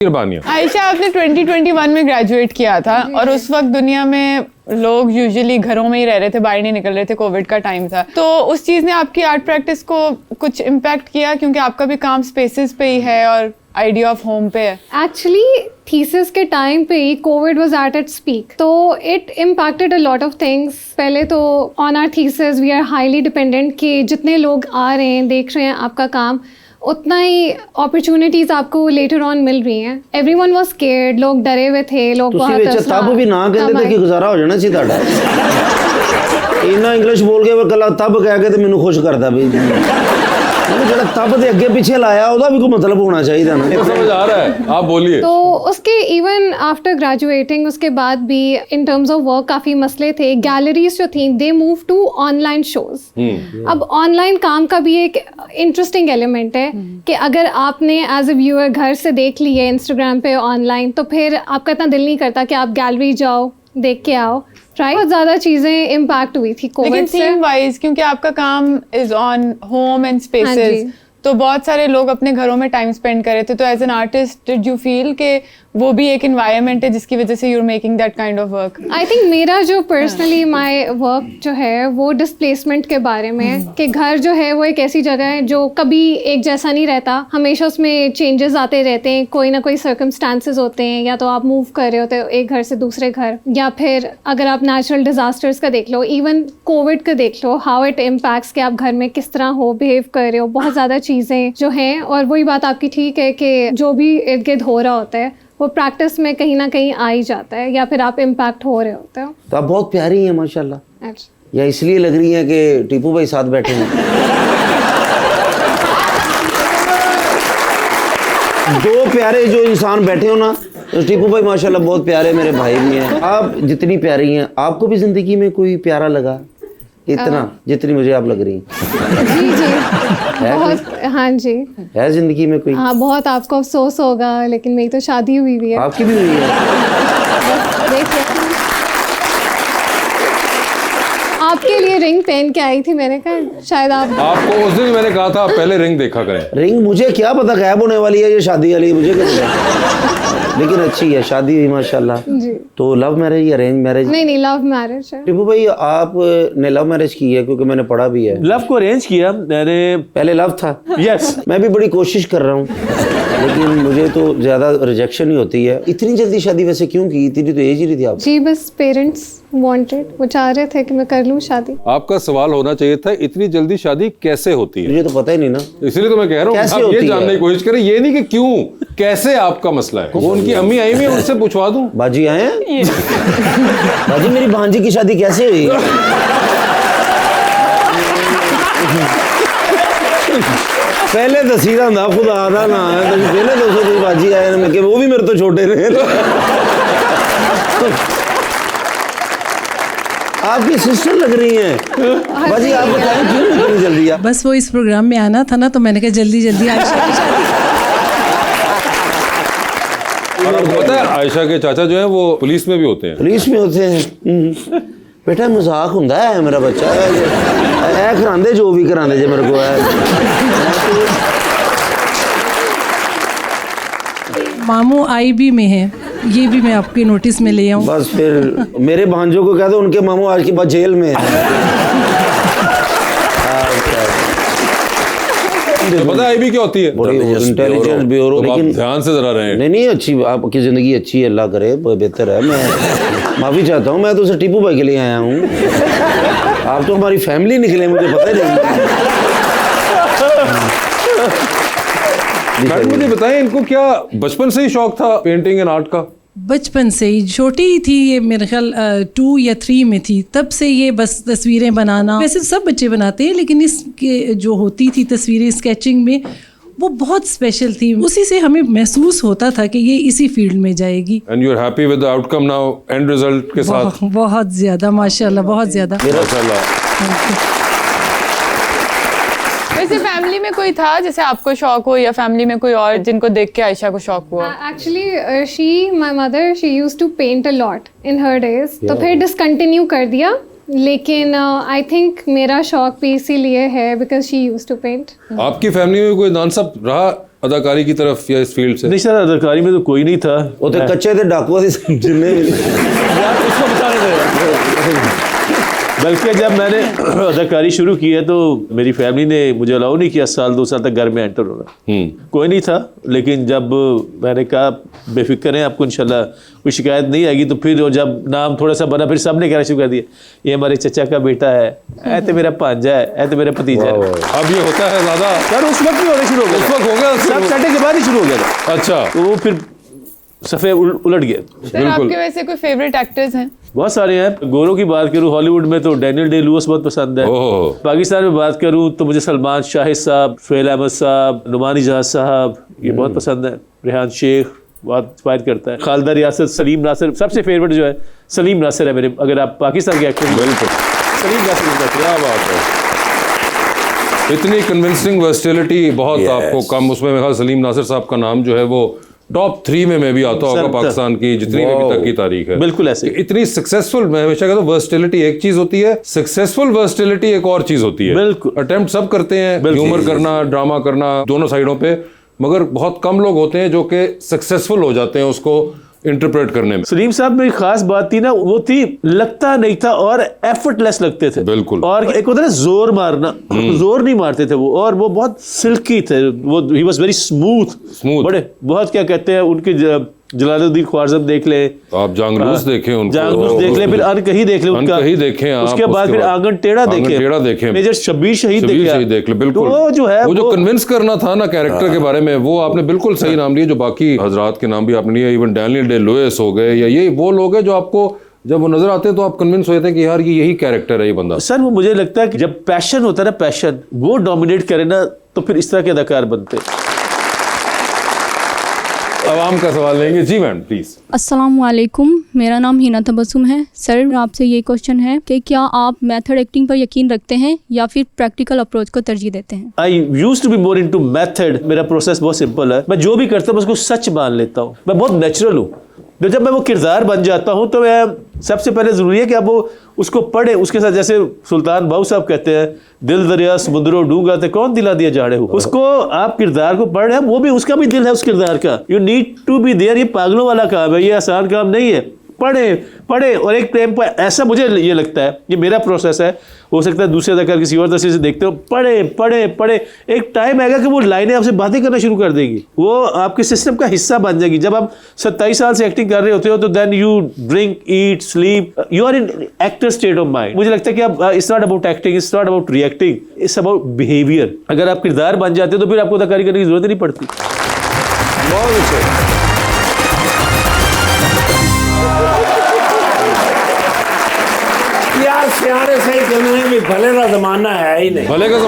आयशा, आपने 2021 में ग्रेजुएट किया था और उस वक्त दुनिया में लोग यूजुअली घरों में ही रह रहे थे, बाहर नहीं निकल रहे थे, कोविड का टाइम था। तो उस चीज़ ने आपकी आर्ट प्रैक्टिस को कुछ इम्पैक्ट किया, क्योंकि आपका भी काम स्पेसेस पे ही है और आइडिया ऑफ होम पे है? एक्चुअली थीसिस के टाइम पे ही covid was at its peak, तो it impacted a lot of things. पहले तो on our thesis we are highly dependent कि जितने लोग आ रहे हैं, देख रहे हैं आपका काम, उतना ही अपॉर्चुनिटीज आपको लेटर ऑन मिल रही हैं। एवरीवन वाज स्केयर्ड, लोग डरे हुए थे, लोग बहुत तब भी ना कहते थे कि गुजारा हो जाना सी ਤੁਹਾਡਾ इन्ना इंग्लिश बोल के कला तब कह के ते मैनू खुश करदा भी ਜਿਹੜਾ तब ਦੇ ਅੱਗੇ ਪਿੱਛੇ ਲਾਇਆ ਉਹਦਾ ਵੀ ਕੋਈ ਮਤਲਬ ਹੋਣਾ ਚਾਹੀਦਾ ਨਾ। समझ आ रहा है, आप बोलिए। तो उसके इवन आफ्टर ग्रेजुएटिंग उसके बाद भी इन टर्म्स ऑफ वर्क काफ़ी मसले थे। गैलरीज जो थी they move to online shows. अब ऑनलाइन काम का भी एक इंटरेस्टिंग एलिमेंट है कि अगर आपने एज अ व्यूअर घर से देख ली है इंस्टाग्राम पे ऑनलाइन, तो फिर आपका इतना दिल नहीं करता कि आप गैलरी जाओ, देख के आओ। बहुत ज़्यादा चीज़ें इम्पैक्ट हुई थी कोविड से। थीम वाइज, क्योंकि आपका काम is on home and spaces, तो बहुत सारे लोग अपने घरों में टाइम स्पेंड कर रहे थे। तो as an artist did you feel कि वो भी एक एनवायरनमेंट है जिसकी वजह से you are making that kind of work? I think मेरा जो पर्सनली माय वर्क जो है वो डिस्प्लेसमेंट के बारे में है कि घर जो है वो एक ऐसी जगह है जो कभी एक जैसा नहीं रहता, हमेशा उसमें चेंजेस आते रहते हैं। कोई ना कोई सर्कमस्टांसेस होते हैं, या तो आप मूव कर रहे होते हो एक घर से दूसरे घर, या फिर अगर आप नेचुरल डिजास्टर्स का देख लो, इवन कोविड का देख लो, हाउ इट इम्पैक्ट्स कि आप घर में किस तरह हो, बिहेव कर रहे हो, बहुत ज़्यादा चीज़ें जो हैं। और वही बात आपकी ठीक है कि जो भी इर्द गिर्द हो रहा होता है वो प्रैक्टिस में कहीं ना कहीं आ ही जाता है, या फिर आप इम्पैक्ट हो रहे होते हो। तो आप बहुत प्यारी हैं माशाल्लाह। या इसलिए लग रही हैं कि टीपू भाई साथ बैठे हैं? दो प्यारे जो इंसान बैठे हो ना, तो टीपू भाई माशाल्लाह बहुत प्यारे मेरे भाई भी हैं। आप जितनी प्यारी हैं, आपको भी जिंदगी में कोई प्यारा लगा इतना जितनी मुझे आप लग रही हैं? जी जी बहुत, हाँ जी है जिंदगी में कोई? हाँ बहुत आपको अफसोस होगा, लेकिन मेरी तो शादी हुई है। आपकी भी हुई है? देखिए आपके लिए रिंग पहन के आई थी, मैंने कहा शायद आपको उस दिन मैंने कहा था आप पहले रिंग देखा करें। रिंग मुझे क्या पता गायब होने वाली है, ये शादी वाली मुझे क्या पता। लेकिन अच्छी है, शादी हुई माशाल्लाह। जी। तो लव मैरिज या अरेंज मैरिज? नहीं लव मैरिज है। टीपू भाई आपने लव मैरिज की है? क्योंकि मैंने पढ़ा भी है। लव को अरेंज किया मैंने। पहले लव था? यस। मैं भी बड़ी कोशिश कर रहा हूँ, लेकिन मुझे तो ज्यादा रिजेक्शन ही होती है। इतनी जल्दी शादी वैसे क्यों की? इतनी तो एज ही नहीं थी आप? जी बस पेरेंट्स वांटेड, वो चाह रहे थे कि मैं कर लूँ शादी। आपका सवाल होना चाहिए था इतनी जल्दी शादी कैसे होती है? मुझे तो पता ही नहीं ना, इसलिए तो मैं कह रहा हूँ आप ये जानने की कोशिश करें, ये नहीं कि क्यों, कैसे आपका मसला है। वो उनकी अम्मी आई हुई है, उनसे पूछवा दूं। बाजी आए हैं? बाजी मेरी भांजी की शादी कैसे हुई? पहले दसीदा ना खुदा दा ना है, तो पहले 200 बाजी आए मैं कि वो भी मेरे तो छोटे ने। आपकी सिस्टर लग रही हैं बाजी, आप बताएं क्यों इतनी जल्दी? आप बस वो इस प्रोग्राम में आना था ना, तो मैंने कहा जल्दी जल्दी आयशा की शादी। और आपको पता है आयशा के चाचा जो है वो पुलिस में भी होते हैं। पुलिस में होते हैं? बेटा मजाक हुंदा है, मेरा बच्चा है करांदे जो भी करांदे जे मेरे को है। मामू आईबी में है, ये भी मैं आपके नोटिस में ले आऊं। बस फिर मेरे भांजों को कह दो उनके मामू आज के बाद जेल में है। तो पता है आईबी क्या होती है? Intelligence bureau. लेकिन ध्यान से जरा रहे। नहीं अच्छी, आपकी जिंदगी अच्छी है, अल्लाह करे बेहतर है। मैं माफी चाहता हूँ, मैं तो सिर्फ टीपू भाई के लिए आया हूँ। आप तो हमारी फैमिली निकले, मुझे पता ही नहीं। मुझे बताएं इनको क्या बचपन से ही शौक था पेंटिंग एंड आर्ट का? बचपन से ही, छोटी ही थी ये, मेरे ख्याल 2 या 3 में थी, तब से ये बस तस्वीरें बनाना। वैसे सब बच्चे बनाते हैं, लेकिन इसके जो होती थी तस्वीरें स्केचिंग में, वो बहुत स्पेशल थी। उसी से हमें महसूस होता था कि ये इसी फील्ड में जाएगी। And you are happy with the outcome now, and result के साथ? बहुत ज्यादा माशाल्लाह, बहुत ज्यादा। वैसे फैमिली में कोई था जैसे आपको शौक हो, या फैमिली में कोई और जिनको देख के आयशा को शौक हुआ? Actually my mother she used to paint a lot in her days, तो फिर डिसकंटिन्यू कर दिया। लेकिन आई थिंक मेरा शौक भी इसीलिए है because she used to paint. आपकी फैमिली में कोई डांसर रहा अदाकारी की तरफ या इस फील्ड से? नहीं सर, अदाकारी में तो कोई नहीं था। वो तो कच्चे थे, डाकुआ थे, जिन्ने भी यार उसको बताने दे। बल्कि जब मैंने अदाकारी शुरू की है तो मेरी फैमिली ने मुझे अलाउ नहीं किया साल 2 साल तक घर में एंटर होना। कोई नहीं था, लेकिन जब मैंने कहा बेफिक्र हैं, आपको इंशाल्लाह कोई शिकायत नहीं आएगी, तो फिर जब नाम थोड़ा सा बना, फिर सबने कहना शुरू कर दिया, ये हमारे चचा का बेटा है, ऐ तो मेरा भांजा है, ऐ तो मेरा भतीजा है। अब ये होता है ज़्यादा? सर उस वक्त भी होने शुरू हो गया, उस वक्त हो गया, सब सेटिंग के बाद ही शुरू हो गया था। अच्छा, तो वो फिर सफ़े उलट गए। सर आपके वैसे कोई फेवरेट एक्टर्स हैं? बहुत सारे हैं। गोरों की बात करूं, हॉलीवुड में तो डैनियल डे लुइस बहुत पसंद है। ओह। पाकिस्तान में बात करूं तो मुझे सलमान शाहिद साहब, फेल अहमद साहब, नुमानी जहाज साहब, ये बहुत पसंद है। रेहान शेख बहुत इंस्पायर करता है। खालिदा रियासत, सलीम नासिर, सबसे फेवरेट जो है सलीम नासिर है मेरे। अगर आप पाकिस्तान के एक्टर, बिल्कुल सलीम नासिर, क्या बात है। इतनी कन्विंसिंग वर्सटिलिटी बहुत आपको कम, उसमें मेरे ख्याल सलीम नासिर साहब का नाम जो है वो टॉप 3 में भी आता होगा पाकिस्तान की जितनी भी अभी तक की तारीख है। बिल्कुल ऐसे। इतनी सक्सेसफुल, मैं हमेशा कहता हूँ वर्सटिलिटी एक चीज होती है, सक्सेसफुल वर्सटिलिटी एक और चीज होती है। बिल्कुल। अटेम्प्ट सब करते हैं, ह्यूमर करना, ड्रामा करना, दोनों साइडों पे, मगर बहुत कम लोग होते हैं जो कि सक्सेसफुल हो जाते हैं उसको इंटरप्रेट करने में। सलीम साहब में एक खास बात थी ना, वो थी लगता नहीं था और एफर्टलेस लगते थे। बिल्कुल। और एक होता है ना जोर मारना, जोर नहीं मारते थे वो, और वो बहुत सिल्की थे वो। He was very smooth. बड़े बहुत, क्या कहते हैं, उनके जलालुद्दीन ख्वारिज़म देख ले, आप जांगलूस देखें उनको, जांगलूस देख ले, फिर अनकही देख ले उनका, अनकही देखें आप, उसके बाद फिर आंगन टेढ़ा देखें, मेजर शब्बीर शहीद देख ले। बिल्कुल। तो वो जो है वो जो कन्विंस करना था ना कैरेक्टर के बारे में, वो आपने बिल्कुल सही नाम लिया। जो बाकी हजरात के नाम भी आपने लिए, इवन डैनियल डे लुइस हो गए, या ये वो लोग हैं जो आपको जब वो नजर आते हैं तो आप कन्विंस हो जाते हैं कि यार ये यही कैरेक्टर है, ये बंदा। सर वो मुझे लगता है कि जब पैशन होता है ना, पैशन वो डोमिनेट करे ना, तो फिर इस तरह के अदाकार बनते हैं। आवाम का सवाल लेंगे। जी मैम प्लीज। अस्सलाम वालेकुम, मेरा नाम हिना तबस्सुम है। सर आपसे ये क्वेश्चन है कि क्या आप मेथड एक्टिंग पर यकीन रखते हैं या फिर प्रैक्टिकल अप्रोच को तरजीह देते हैं? I used to be more into method. मेरा प्रोसेस बहुत सिंपल है। मैं जो भी करता हूँ उसको सच मान लेता हूँ। मैं बहुत नेचुरल हूँ। तो जब मैं वो किरदार बन जाता हूँ तो मैं सबसे पहले ज़रूरी है कि आप वो उसको पढ़े, उसके साथ, जैसे सुल्तान बाहू साहब कहते हैं, दिल दरिया समुद्रों डूंगा ते कौन दिला दिया जाड़े हो। उसको आप किरदार को पढ़ रहे हैं, वो भी उसका भी दिल है उस किरदार का। You need to be there. ये पागलों वाला काम है, ये आसान काम नहीं है। पढ़े और एक टाइम पर, ऐसा मुझे ये लगता है, ये मेरा प्रोसेस है, हो सकता है दूसरे अदाकार किसी और दृष्टि से देखते हो। पढ़े एक टाइम आएगा कि वो लाइनें आपसे बातें करना शुरू कर देगी, वो आपके सिस्टम का हिस्सा बन जाएगी। जब आप 27 साल से एक्टिंग कर रहे होते हो तो then you drink, eat, sleep, you are in actor state of mind. मुझे लगता है कि आप, it's not about acting, it's not about reacting, it's about behaviour. अगर आप किरदार बन जाते हो तो फिर आपको अदाकारी करने की जरूरत ही नहीं पड़ती। बहुत अच्छे। यार सियारे सही कहना है कि भले का जमाना है ही नहीं। भले का